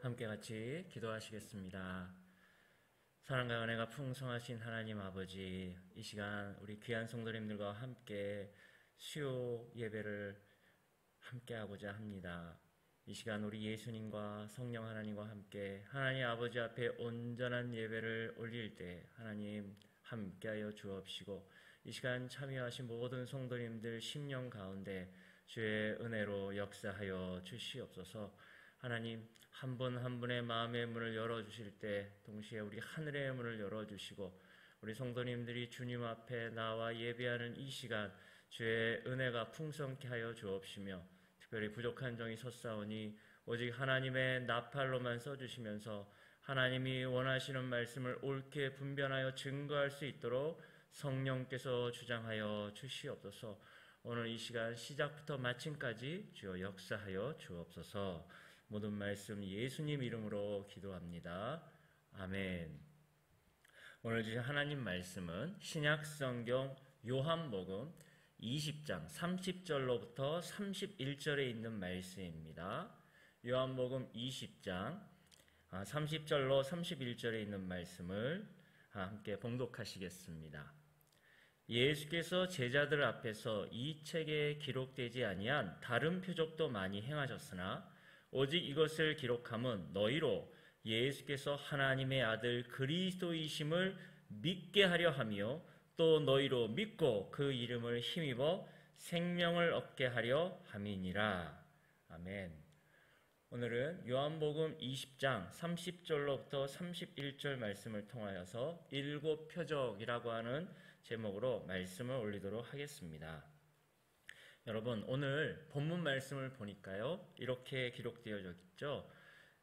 함께 같이 기도하시겠습니다. 사랑과 은혜가 풍성하신 하나님 아버지, 이 시간 우리 귀한 성도님들과 함께 수요 예배를 함께 하고자 합니다. 이 시간 우리 예수님과 성령 하나님과 함께 하나님 아버지 앞에 온전한 예배를 올릴 때 하나님 함께하여 주옵시고, 이 시간 참여하신 모든 성도님들 심령 가운데 주의 은혜로 역사하여 주시옵소서. 하나님, 한 분 한 분의 마음의 문을 열어주실 때 동시에 우리 하늘의 문을 열어주시고, 우리 성도님들이 주님 앞에 나와 예배하는 이 시간 주의 은혜가 풍성케 하여 주옵시며, 특별히 부족한 종이 섰사오니 오직 하나님의 나팔로만 써주시면서 하나님이 원하시는 말씀을 옳게 분별하여 증거할 수 있도록 성령께서 주장하여 주시옵소서. 오늘 이 시간 시작부터 마침까지 주여 역사하여 주옵소서. 모든 말씀 예수님 이름으로 기도합니다. 아멘. 오늘 주신 하나님 말씀은 신약성경 요한복음 20장 30절로부터 31절에 있는 말씀입니다. 요한복음 20장 30절로 31절에 있는 말씀을 함께 봉독하시겠습니다. 예수께서 제자들 앞에서 이 책에 기록되지 아니한 다른 표적도 많이 행하셨으나 오직 이것을 기록함은 너희로 예수께서 하나님의 아들 그리스도이심을 믿게 하려 하며 또 너희로 믿고 그 이름을 힘입어 생명을 얻게 하려 함이니라. 아멘. 오늘은 요한복음 20장 30절로부터 31절 말씀을 통하여서 일곱 표적이라고 하는 제목으로 말씀을 올리도록 하겠습니다. 여러분, 오늘 본문 말씀을 보니까요, 이렇게 기록되어 있죠.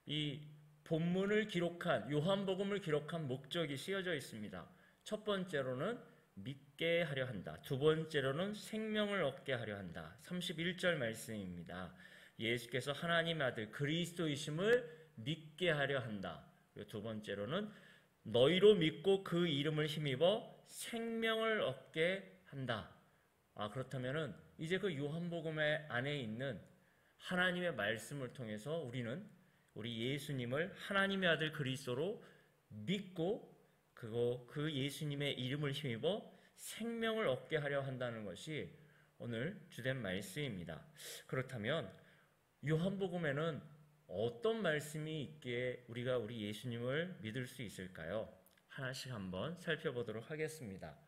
이 본문을 기록한, 요한복음을 기록한 목적이 쓰여져 있습니다. 첫 번째로는 믿게 하려 한다. 두 번째로는 생명을 얻게 하려 한다. 31절 말씀입니다. 예수께서 하나님의 아들 그리스도이심을 믿게 하려 한다. 그리고 두 번째로는 너희로 믿고 그 이름을 힘입어 생명을 얻게 한다. 그렇다면은 이제 그 요한복음의 안에 있는 하나님의 말씀을 통해서 우리는 우리 예수님을 하나님의 아들 그리스도로 믿고 그 예수님의 이름을 힘입어 생명을 얻게 하려 한다는 것이 오늘 주된 말씀입니다. 그렇다면 요한복음에는 어떤 말씀이 있기에 우리가 우리 예수님을 믿을 수 있을까요? 하나씩 한번 살펴보도록 하겠습니다.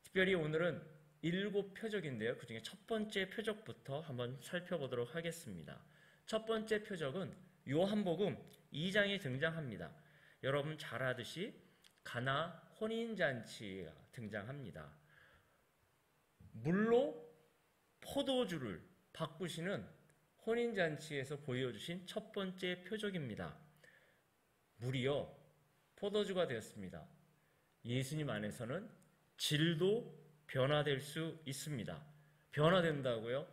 특별히 오늘은 일곱 표적인데요, 그 중에 첫 번째 표적부터 한번 살펴보도록 하겠습니다. 첫 번째 표적은 요한복음 2장에 등장합니다. 여러분 잘 아듯이 가나 혼인잔치가 등장합니다. 물로 포도주를 바꾸시는 혼인잔치에서 보여주신 첫 번째 표적입니다. 물이요 포도주가 되었습니다. 예수님 안에서는 질도 변화될 수 있습니다. 변화된다고요?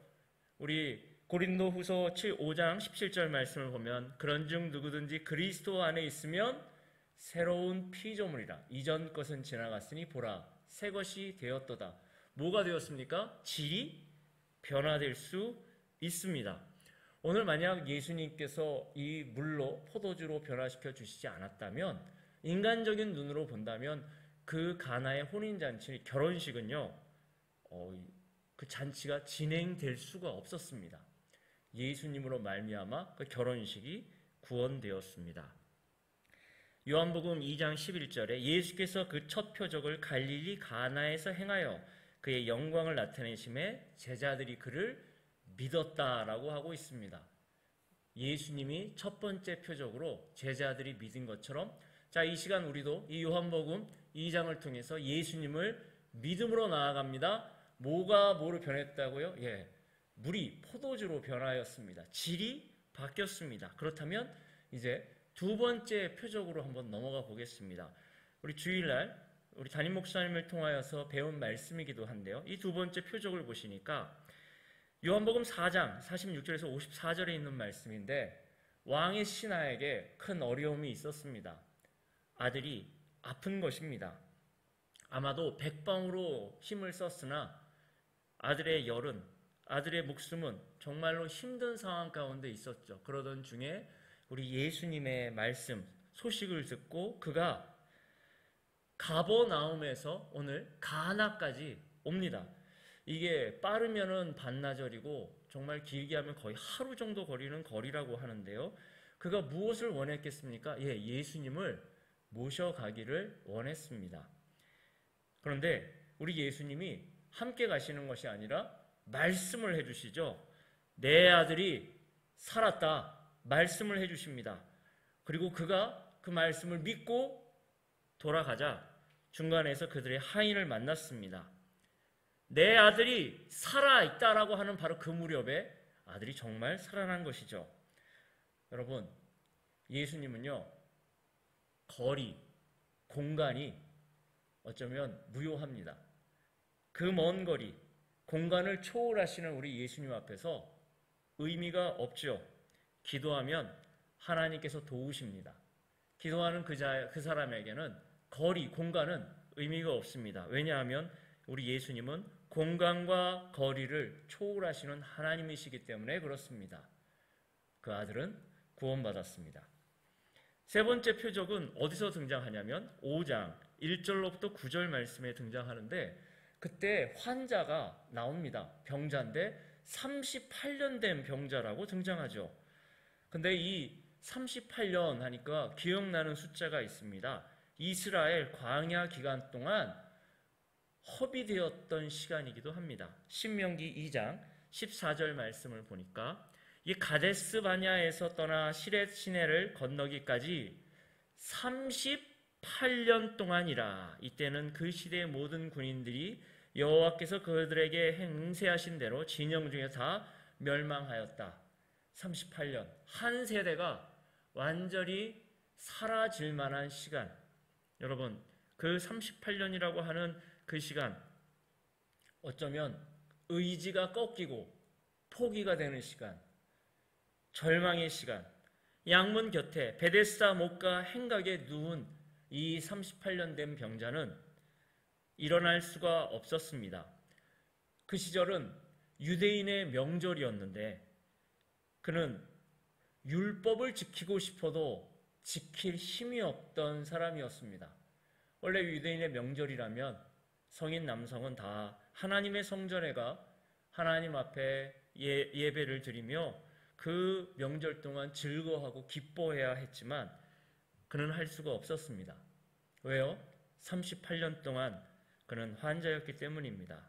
우리 고린도후서 5장 17절 말씀을 보면 그런즉 누구든지 그리스도 안에 있으면 새로운 피조물이라. 이전 것은 지나갔으니 보라 새 것이 되었도다. 뭐가 되었습니까? 질이 변화될 수 있습니다. 오늘 만약 예수님께서 이 물로 포도주로 변화시켜 주시지 않았다면, 인간적인 눈으로 본다면 그 가나의 혼인잔치, 결혼식은요, 그 잔치가 진행될 수가 없었습니다. 예수님으로 말미암아 그 결혼식이 구원되었습니다. 요한복음 2장 11절에 예수께서 그 첫 표적을 갈릴리 가나에서 행하여 그의 영광을 나타내심에 제자들이 그를 믿었다라고 하고 있습니다. 예수님이 첫 번째 표적으로 제자들이 믿은 것처럼, 자, 이 시간 우리도 이 요한복음 2장을 통해서 예수님을 믿음으로 나아갑니다. 뭐가 뭐로 변했다고요? 물이 포도주로 변하였습니다. 질이 바뀌었습니다. 그렇다면 이제 두 번째 표적으로 한번 넘어가 보겠습니다. 우리 주일날 우리 담임 목사님을 통하여서 배운 말씀이기도 한데요, 이 두 번째 표적을 보시니까 요한복음 4장 46절에서 54절에 있는 말씀인데, 왕의 신하에게 큰 어려움이 있었습니다. 아들이 아픈 것입니다. 아마도 백방으로 힘을 썼으나 아들의 열은, 아들의 목숨은 정말로 힘든 상황 가운데 있었죠. 그러던 중에 우리 예수님의 말씀, 소식을 듣고 그가 가버나움에서 오늘 가나까지 옵니다. 이게 빠르면은 반나절이고 정말 길게 하면 거의 하루 정도 거리는 거리라고 하는데요. 그가 무엇을 원했겠습니까? 예수님을 모셔가기를 원했습니다. 그런데 우리 예수님이 함께 가시는 것이 아니라 말씀을 해주시죠. 내 아들이 살았다. 말씀을 해주십니다. 그리고 그가 그 말씀을 믿고 돌아가자 중간에서 그들의 하인을 만났습니다. 내 아들이 살아있다라고 하는 바로 그 무렵에 아들이 정말 살아난 것이죠. 여러분, 예수님은요, 거리, 공간이 어쩌면 무효합니다. 그 먼 거리, 공간을 초월하시는 우리 예수님 앞에서 의미가 없죠. 기도하면 하나님께서 도우십니다. 기도하는 그 사람에게는 거리, 공간은 의미가 없습니다. 왜냐하면 우리 예수님은 공간과 거리를 초월하시는 하나님이시기 때문에 그렇습니다. 그 아들은 구원받았습니다. 세 번째 표적은 어디서 등장하냐면 5장 1절로부터 9절 말씀에 등장하는데 그때 환자가 나옵니다. 병자인데 38년 된 병자라고 등장하죠. 근데 이 38년 하니까 기억나는 숫자가 있습니다. 이스라엘 광야 기간 동안 허비되었던 시간이기도 합니다. 신명기 2장 14절 말씀을 보니까 이 가데스 바냐에서 떠나 시렛 시내를 건너기까지 38년 동안이라. 이때는 그 시대의 모든 군인들이 여호와께서 그들에게 행세하신 대로 진영 중에 다 멸망하였다. 38년, 한 세대가 완전히 사라질 만한 시간. 여러분, 그 38년이라고 하는 그 시간, 어쩌면 의지가 꺾이고 포기가 되는 시간, 절망의 시간, 양문 곁에 베데스다 목가 행각에 누운 이 38년 된 병자는 일어날 수가 없었습니다. 그 시절은 유대인의 명절이었는데 그는 율법을 지키고 싶어도 지킬 힘이 없던 사람이었습니다. 원래 유대인의 명절이라면 성인 남성은 다 하나님의 성전에 가 하나님 앞에 예배를 드리며 그 명절 동안 즐거워하고 기뻐해야 했지만 그는 할 수가 없었습니다. 왜요? 38년 동안 그는 환자였기 때문입니다.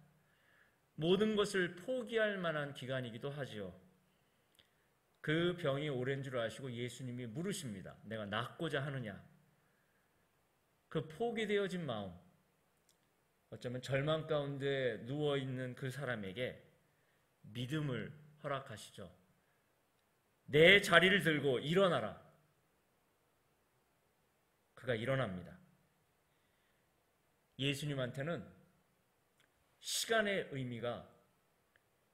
모든 것을 포기할 만한 기간이기도 하지요. 그 병이 오랜 줄 아시고 예수님이 물으십니다. 내가 낫고자 하느냐? 그 포기되어진 마음, 어쩌면 절망 가운데 누워있는 그 사람에게 믿음을 허락하시죠. 내 자리를 들고 일어나라. 그가 일어납니다. 예수님한테는 시간의 의미가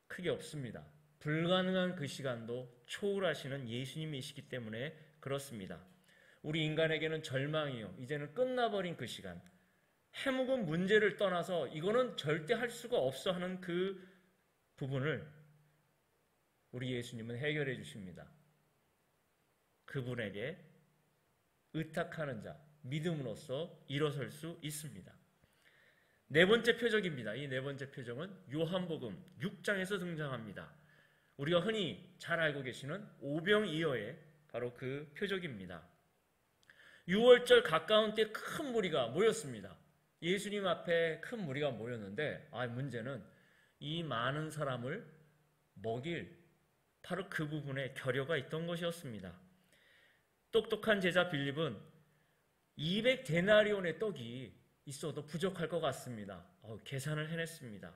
크게 없습니다. 불가능한 그 시간도 초월하시는 예수님이시기 때문에 그렇습니다. 우리 인간에게는 절망이요, 이제는 끝나버린 그 시간, 해묵은 문제를 떠나서 이거는 절대 할 수가 없어 하는 그 부분을 우리 예수님은 해결해 주십니다. 그분에게 의탁하는 자, 믿음으로써 일어설 수 있습니다. 네 번째 표적입니다. 이 네 번째 표적은 요한복음 6장에서 등장합니다. 우리가 흔히 잘 알고 계시는 오병이어의 바로 그 표적입니다. 6월절 가까운 때 큰 무리가 모였습니다. 예수님 앞에 큰 무리가 모였는데 문제는 이 많은 사람을 먹일 바로 그 부분에 결여가 있던 것이었습니다. 똑똑한 제자 빌립은 200데나리온의 떡이 있어도 부족할 것 같습니다. 계산을 해냈습니다.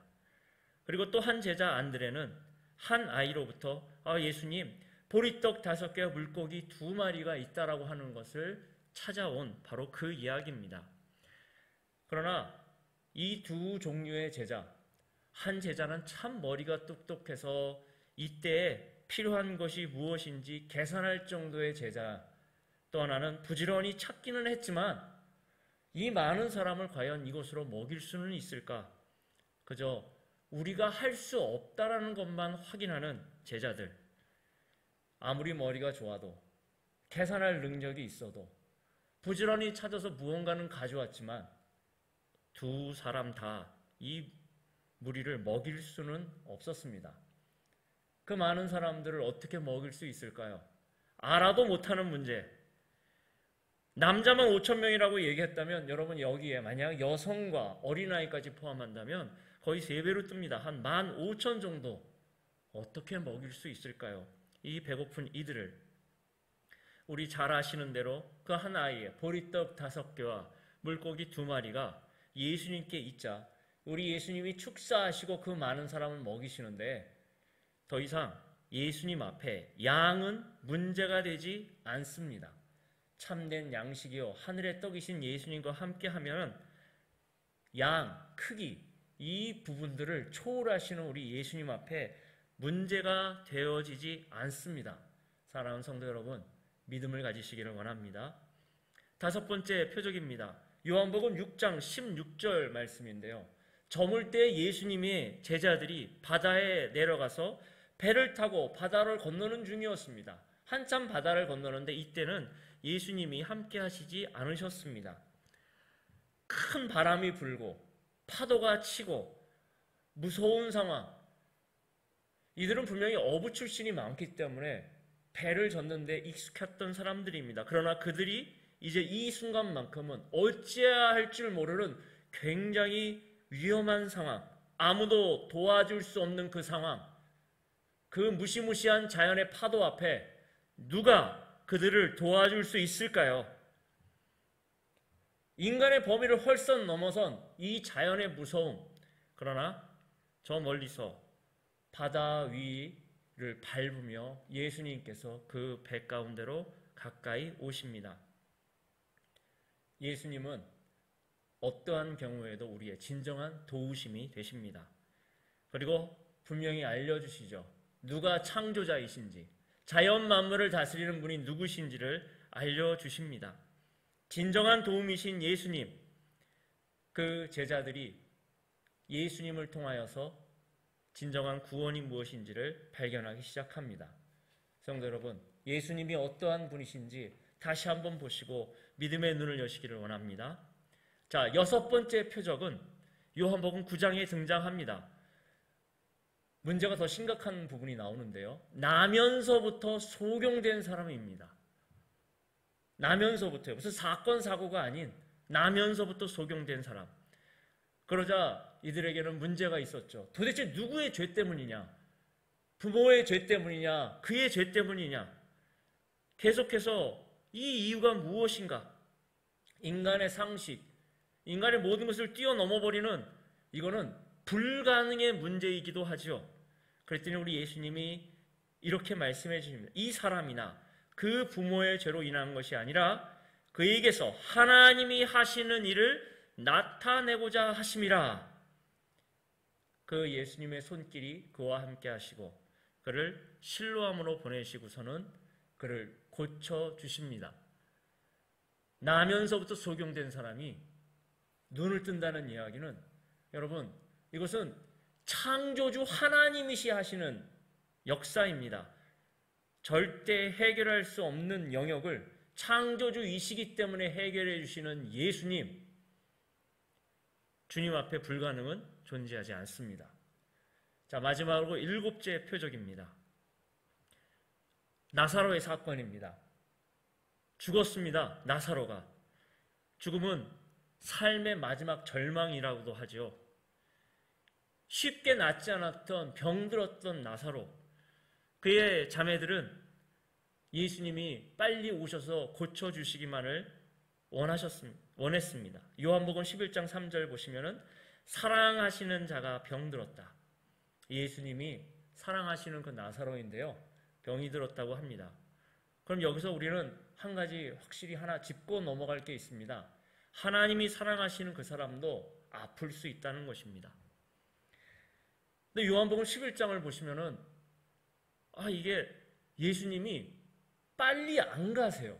그리고 또 한 제자 안드레는 한 아이로부터 예수님, 보리떡 5개와 물고기 2마리가 있다라고 하는 것을 찾아온 바로 그 이야기입니다. 그러나 이 두 종류의 제자, 한 제자는 참 머리가 똑똑해서 이때에 필요한 것이 무엇인지 계산할 정도의 제자, 또 하나는 부지런히 찾기는 했지만 이 많은 사람을 과연 이것으로 먹일 수는 있을까? 그저 우리가 할 수 없다라는 것만 확인하는 제자들. 아무리 머리가 좋아도 계산할 능력이 있어도 부지런히 찾아서 무언가는 가져왔지만 두 사람 다 이 무리를 먹일 수는 없었습니다. 그 많은 사람들을 어떻게 먹일 수 있을까요? 알아도 못하는 문제. 남자만 5천 명이라고 얘기했다면 여러분 여기에 만약 여성과 어린아이까지 포함한다면 거의 3배로 뜹니다. 한 15,000 정도 어떻게 먹일 수 있을까요? 이 배고픈 이들을. 우리 잘 아시는 대로 그 한 아이에 보리떡 5개와 물고기 2마리가 예수님께 있자 우리 예수님이 축사하시고 그 많은 사람을 먹이시는데 더 이상 예수님 앞에 양은 문제가 되지 않습니다. 참된 양식이요 하늘의 떡이신 예수님과 함께하면 양, 크기 이 부분들을 초월하시는 우리 예수님 앞에 문제가 되어지지 않습니다. 사랑하는 성도 여러분, 믿음을 가지시기를 원합니다. 5번째 표적입니다. 요한복음 6장 16절 말씀인데요. 저물 때 예수님의 제자들이 바다에 내려가서 배를 타고 바다를 건너는 중이었습니다. 한참 바다를 건너는데 이때는 예수님이 함께 하시지 않으셨습니다. 큰 바람이 불고 파도가 치고 무서운 상황. 이들은 분명히 어부 출신이 많기 때문에 배를 젓는데 익숙했던 사람들입니다. 그러나 그들이 이제 이 순간만큼은 어찌해야 할 줄 모르는 굉장히 위험한 상황, 아무도 도와줄 수 없는 그 상황, 그 무시무시한 자연의 파도 앞에 누가 그들을 도와줄 수 있을까요? 인간의 범위를 훨씬 넘어선 이 자연의 무서움. 그러나 저 멀리서 바다 위를 밟으며 예수님께서 그 배 가운데로 가까이 오십니다. 예수님은 어떠한 경우에도 우리의 진정한 도우심이 되십니다. 그리고 분명히 알려주시죠. 누가 창조자이신지, 자연 만물을 다스리는 분이 누구신지를 알려주십니다. 진정한 도움이신 예수님, 그 제자들이 예수님을 통하여서 진정한 구원이 무엇인지를 발견하기 시작합니다. 성도 여러분, 예수님이 어떠한 분이신지 다시 한번 보시고 믿음의 눈을 여시기를 원합니다. 자, 6번째 표적은 요한복음 9장에 등장합니다. 문제가 더 심각한 부분이 나오는데요. 나면서부터 소경된 사람입니다. 나면서부터요. 무슨 사건, 사고가 아닌 나면서부터 소경된 사람. 그러자 이들에게는 문제가 있었죠. 도대체 누구의 죄 때문이냐? 부모의 죄 때문이냐? 그의 죄 때문이냐? 계속해서 이 이유가 무엇인가? 인간의 상식, 인간의 모든 것을 뛰어넘어버리는 이거는 불가능의 문제이기도 하죠. 그랬더니 우리 예수님이 이렇게 말씀해 주십니다. 이 사람이나 그 부모의 죄로 인한 것이 아니라 그에게서 하나님이 하시는 일을 나타내고자 하심이라. 그 예수님의 손길이 그와 함께 하시고 그를 실로암으로 보내시고서는 그를 고쳐주십니다. 나면서부터 소경된 사람이 눈을 뜬다는 이야기는 여러분 이것은 창조주 하나님이시 하시는 역사입니다. 절대 해결할 수 없는 영역을 창조주이시기 때문에 해결해 주시는 예수님, 주님 앞에 불가능은 존재하지 않습니다. 자, 마지막으로 7째 표적입니다. 나사로의 사건입니다. 죽었습니다. 나사로가. 죽음은 삶의 마지막 절망이라고도 하죠. 쉽게 낫지 않았던 병들었던 나사로, 그의 자매들은 예수님이 빨리 오셔서 고쳐주시기만을 원했습니다. 요한복음 11장 3절 보시면은 사랑하시는 자가 병들었다. 예수님이 사랑하시는 그 나사로인데요. 병이 들었다고 합니다. 그럼 여기서 우리는 한 가지 확실히 하나 짚고 넘어갈 게 있습니다. 하나님이 사랑하시는 그 사람도 아플 수 있다는 것입니다. 근데 요한복음 11장을 보시면은 이게 예수님이 빨리 안 가세요.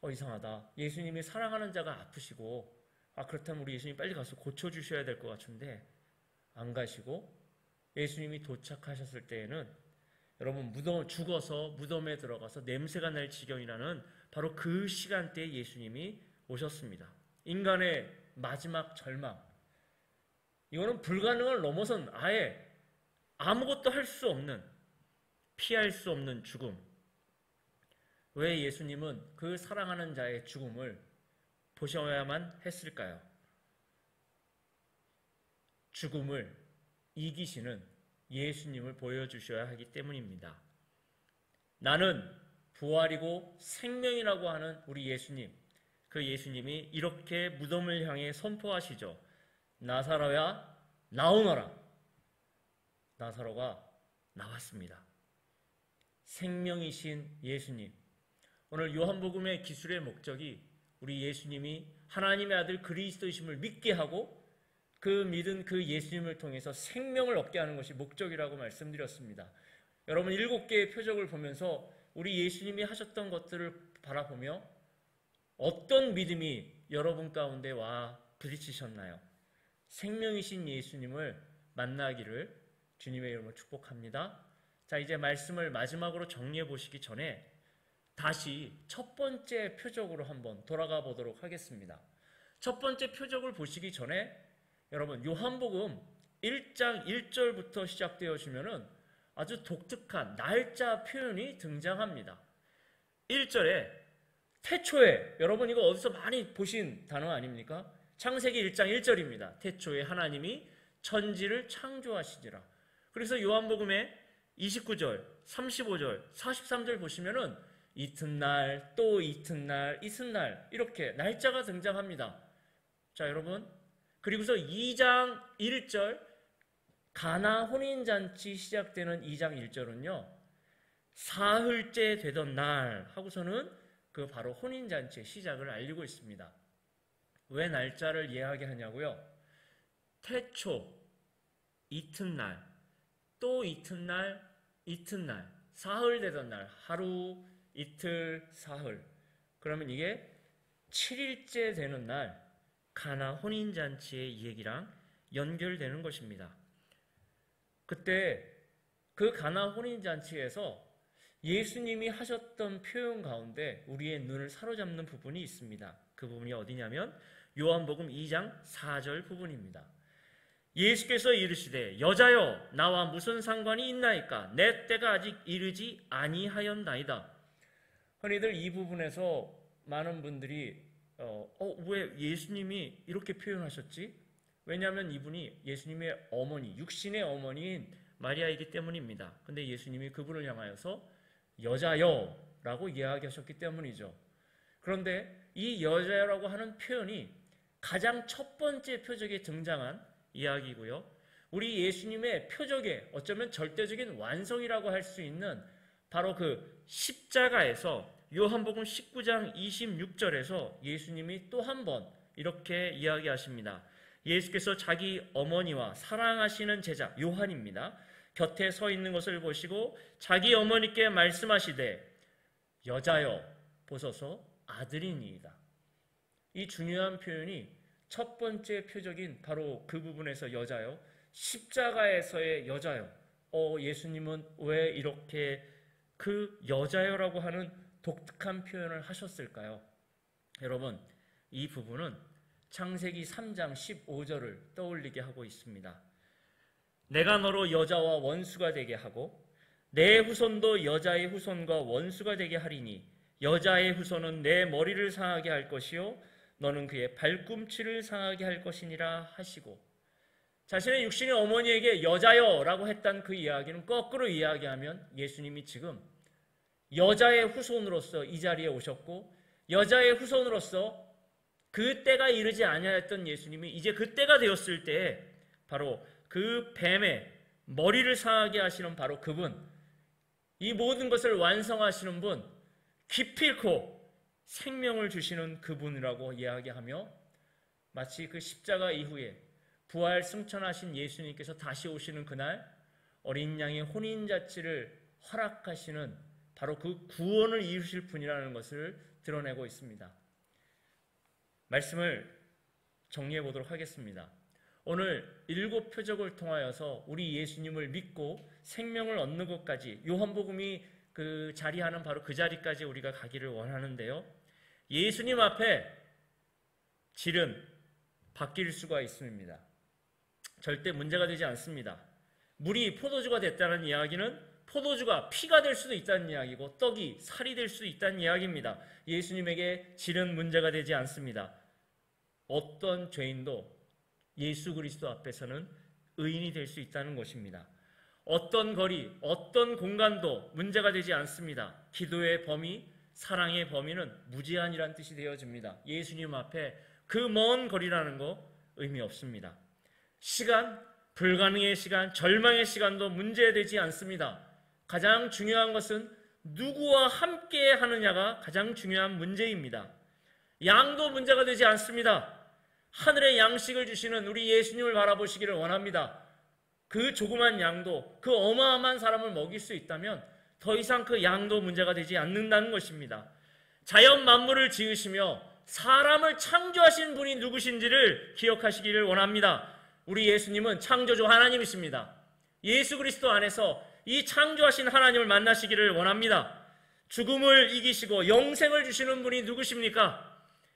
이상하다. 예수님이 사랑하는 자가 아프시고 그렇다면 우리 예수님 빨리 가서 고쳐주셔야 될 것 같은데 안 가시고 예수님이 도착하셨을 때에는 여러분 죽어서 무덤에 들어가서 냄새가 날 지경이라는 바로 그 시간대에 예수님이 오셨습니다. 인간의 마지막 절망. 이거는 불가능을 넘어선 아예 아무것도 할 수 없는, 피할 수 없는 죽음. 왜 예수님은 그 사랑하는 자의 죽음을 보셔야만 했을까요? 죽음을 이기시는 예수님을 보여주셔야 하기 때문입니다. 나는 부활이고 생명이라고 하는 우리 예수님, 그 예수님이 이렇게 무덤을 향해 선포하시죠. 나사로야 나오너라. 나사로가 나왔습니다. 생명이신 예수님. 오늘 요한복음의 기술의 목적이 우리 예수님이 하나님의 아들 그리스도이심을 믿게 하고 그 믿은 그 예수님을 통해서 생명을 얻게 하는 것이 목적이라고 말씀드렸습니다. 여러분 7개의 표적을 보면서 우리 예수님이 하셨던 것들을 바라보며 어떤 믿음이 여러분 가운데 와 부딪히셨나요? 생명이신 예수님을 만나기를 주님의 이름으로 축복합니다. 자, 이제 말씀을 마지막으로 정리해 보시기 전에 다시 첫 번째 표적으로 한번 돌아가 보도록 하겠습니다. 첫 번째 표적을 보시기 전에 여러분 요한복음 1장 1절부터 시작되어지면은 아주 독특한 날짜 표현이 등장합니다. 1절에 태초에, 여러분 이거 어디서 많이 보신 단어 아닙니까? 창세기 1장 1절입니다. 태초에 하나님이 천지를 창조하시니라. 그래서 요한복음에 29절, 35절, 43절 보시면은 이튿날, 또 이튿날, 이튿날 이렇게 날짜가 등장합니다. 자, 여러분, 그리고서 2장 1절 가나 혼인잔치 시작되는 2장 1절은요 사흘째 되던 날 하고서는 그 바로 혼인잔치의 시작을 알리고 있습니다. 왜 날짜를 이야기하냐고요? 태초, 이튿날, 또 이튿날, 이튿날, 사흘 되던 날, 하루, 이틀, 사흘. 그러면 이게 7일째 되는 날 가나 혼인잔치의 이 얘기랑 연결되는 것입니다. 그때 그 가나 혼인잔치에서 예수님이 하셨던 표현 가운데 우리의 눈을 사로잡는 부분이 있습니다. 그 부분이 어디냐면 요한복음 2장 4절 부분입니다. 예수께서 이르시되 여자여 나와 무슨 상관이 있나이까 내 때가 아직 이르지 아니하였나이다. 흔히들 이 부분에서 많은 분들이 왜 예수님이 이렇게 표현하셨지? 왜냐하면 이분이 예수님의 어머니, 육신의 어머니인 마리아이기 때문입니다. 근데 예수님이 그분을 향하여서 여자여라고 이야기하셨기 때문이죠. 그런데 이 여자여라고 하는 표현이 가장 첫 번째 표적에 등장한 이야기고요. 우리 예수님의 표적의 어쩌면 절대적인 완성이라고 할 수 있는 바로 그 십자가에서 요한복음 19장 26절에서 예수님이 또 한 번 이렇게 이야기하십니다. 예수께서 자기 어머니와 사랑하시는 제자 요한입니다. 곁에 서 있는 것을 보시고 자기 어머니께 말씀하시되 여자여 보소서 아들이니이다. 이 중요한 표현이 첫 번째 표적인 바로 그 부분에서 여자여, 십자가에서의 여자여. 예수님은 왜 이렇게 그 여자여라고 하는 독특한 표현을 하셨을까요? 여러분, 이 부분은 창세기 3장 15절을 떠올리게 하고 있습니다. 내가 너로 여자와 원수가 되게 하고 내 후손도 여자의 후손과 원수가 되게 하리니 여자의 후손은 내 머리를 상하게 할 것이요 너는 그의 발꿈치를 상하게 할 것이니라 하시고, 자신의 육신의 어머니에게 여자여라고 했던 그 이야기는 거꾸로 이야기하면 예수님이 지금 여자의 후손으로서 이 자리에 오셨고 여자의 후손으로서 그 때가 이르지 아니하였던 예수님이 이제 그 때가 되었을 때에 바로 그 뱀의 머리를 상하게 하시는 바로 그분, 이 모든 것을 완성하시는 분, 기필코 생명을 주시는 그분이라고 이야기하며 마치 그 십자가 이후에 부활 승천하신 예수님께서 다시 오시는 그날 어린 양의 혼인잔치를 허락하시는 바로 그 구원을 이루실 분이라는 것을 드러내고 있습니다. 말씀을 정리해 보도록 하겠습니다. 오늘 7 표적을 통하여서 우리 예수님을 믿고 생명을 얻는 것까지, 요한복음이 그 자리하는 바로 그 자리까지 우리가 가기를 원하는데요. 예수님 앞에 질은 바뀔 수가 있습니다. 절대 문제가 되지 않습니다. 물이 포도주가 됐다는 이야기는 포도주가 피가 될 수도 있다는 이야기고 떡이 살이 될 수도 있다는 이야기입니다. 예수님에게 질은 문제가 되지 않습니다. 어떤 죄인도 예수 그리스도 앞에서는 의인이 될 수 있다는 것입니다. 어떤 거리, 어떤 공간도 문제가 되지 않습니다. 기도의 범위, 사랑의 범위는 무제한이란 뜻이 되어집니다. 예수님 앞에 그 먼 거리라는 거 의미 없습니다. 시간, 불가능의 시간, 절망의 시간도 문제되지 않습니다. 가장 중요한 것은 누구와 함께 하느냐가 가장 중요한 문제입니다. 양도 문제가 되지 않습니다. 하늘의 양식을 주시는 우리 예수님을 바라보시기를 원합니다. 그 조그만 양도 그 어마어마한 사람을 먹일 수 있다면 더 이상 그 양도 문제가 되지 않는다는 것입니다. 자연 만물을 지으시며 사람을 창조하신 분이 누구신지를 기억하시기를 원합니다. 우리 예수님은 창조주 하나님이십니다. 예수 그리스도 안에서 이 창조하신 하나님을 만나시기를 원합니다. 죽음을 이기시고 영생을 주시는 분이 누구십니까?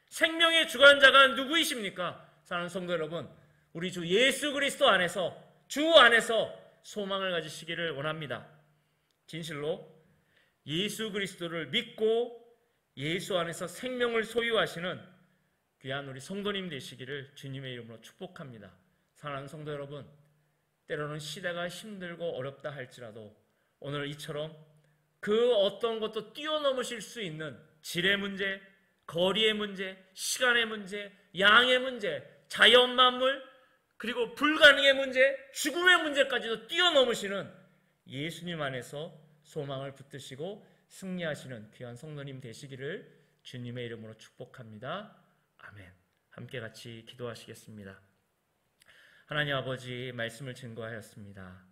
생명의 주관자가 누구이십니까? 사랑하는 성도 여러분, 우리 주 예수 그리스도 안에서, 주 안에서 소망을 가지시기를 원합니다. 진실로 예수 그리스도를 믿고 예수 안에서 생명을 소유하시는 귀한 우리 성도님 되시기를 주님의 이름으로 축복합니다. 사랑하는 성도 여러분, 때로는 시대가 힘들고 어렵다 할지라도 오늘 이처럼 그 어떤 것도 뛰어넘으실 수 있는 질의 문제, 거리의 문제, 시간의 문제, 양의 문제, 자연 만물, 그리고 불가능의 문제, 죽음의 문제까지도 뛰어넘으시는 예수님 안에서 소망을 붙드시고 승리하시는 귀한 성도님 되시기를 주님의 이름으로 축복합니다. 아멘. 함께 같이 기도하시겠습니다. 하나님 아버지, 말씀을 증거하였습니다.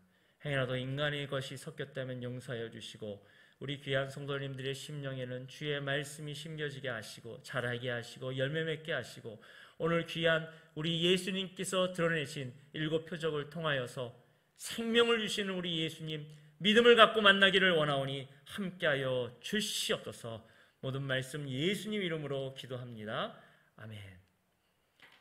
행여라도 인간의 것이 섞였다면 용서하여 주시고 우리 귀한 성도님들의 심령에는 주의 말씀이 심겨지게 하시고 자라게 하시고 열매 맺게 하시고 오늘 귀한 우리 예수님께서 드러내신 7 표적을 통하여서 생명을 주시는 우리 예수님 믿음을 갖고 만나기를 원하오니 함께하여 주시옵소서. 모든 말씀 예수님 이름으로 기도합니다. 아멘.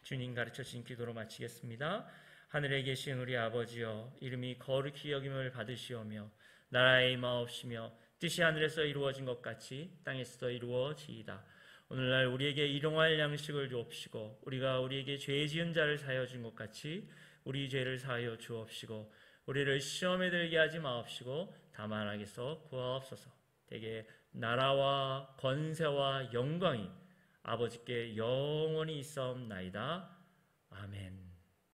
주님 가르쳐 주신 기도로 마치겠습니다. 하늘에 계신 우리 아버지여, 이름이 거룩히 여김을 받으시오며 나라의 임하옵시며 뜻이 하늘에서 이루어진 것 같이 땅에서도 이루어지이다. 오늘날 우리에게 일용할 양식을 주옵시고 우리가 우리에게 죄 지은 자를 사하여 준 것 같이 우리 죄를 사하여 주옵시고 우리를 시험에 들게 하지 마옵시고 다만 악에서 구하옵소서. 대개 나라와 권세와 영광이 아버지께 영원히 있사옵나이다. 아멘.